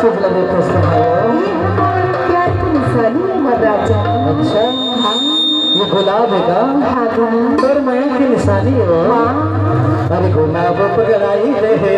चीज लगे फंसते हैं प्यार की निशानी है महाराजा। अच्छा हाँ ये गुलाब है का हाँ पर मैं की निशानी है वो हाँ अरे गुलाब पगड़ाई रहे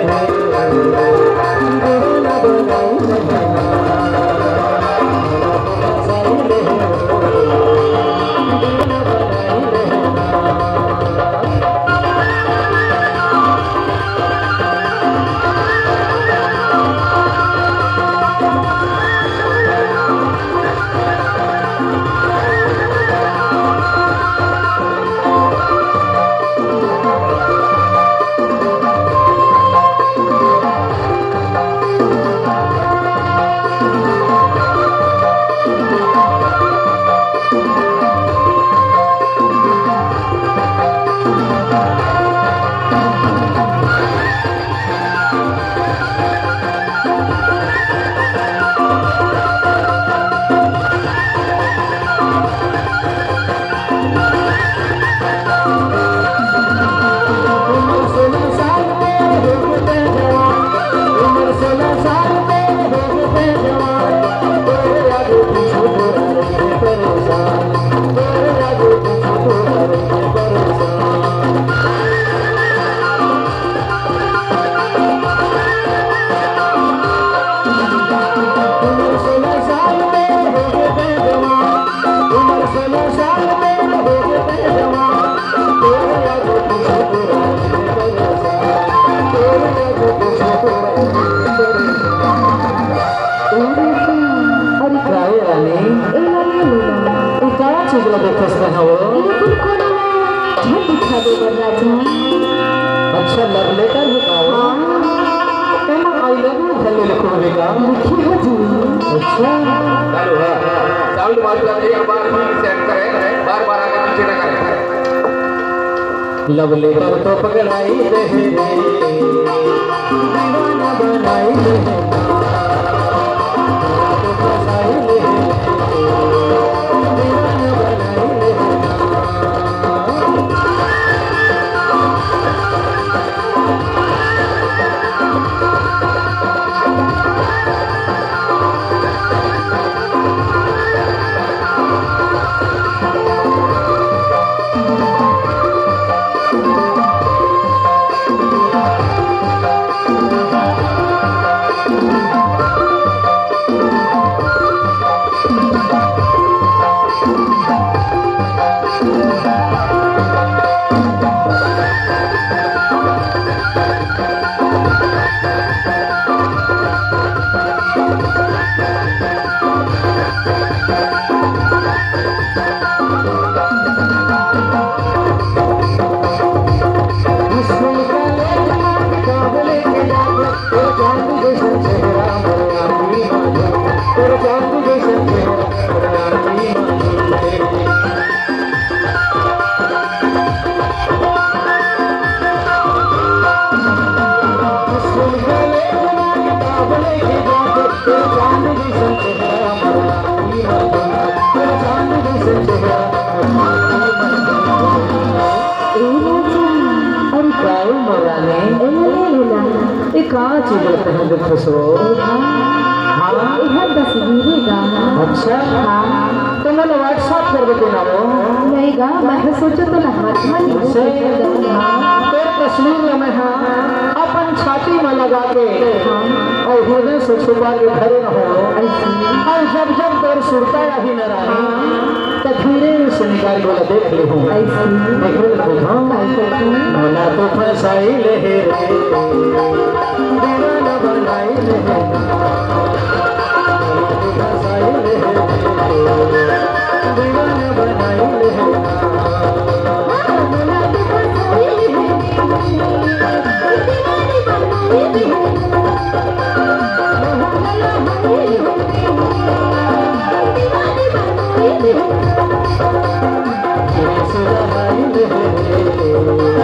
अच्छा लव लेटर बताओ कहना आई लव यू हेलो लिखो बेटा अच्छा चालू है साउंड मात्रा एक बार ही सेट करें बार बार आगे पीछे न करें लव लेटर तो पगड़ाई दे दीवाना बनाई दे तो फसाई ले दीवाना बनाई ले कहाँ चीज लगते हैं जब खुशरो हाँ इधर तस्वीरें गाना अच्छा हाँ तो मैंने व्हाट्सएप कर देते ना वो नहीं गा मैं सोचो तो महात्मा तो तस्वीर में हाँ अपन छाती में लगा के और हृदय से छुपा के भरे न हो और जब जब तोर सुरता ही न रहा तो धीरे से निकाल बोला देख ले हूँ देख ले मोला तो फसाई ले दीवाना बनाई ले फसाई ले दीवाना बनाई ले Thank you.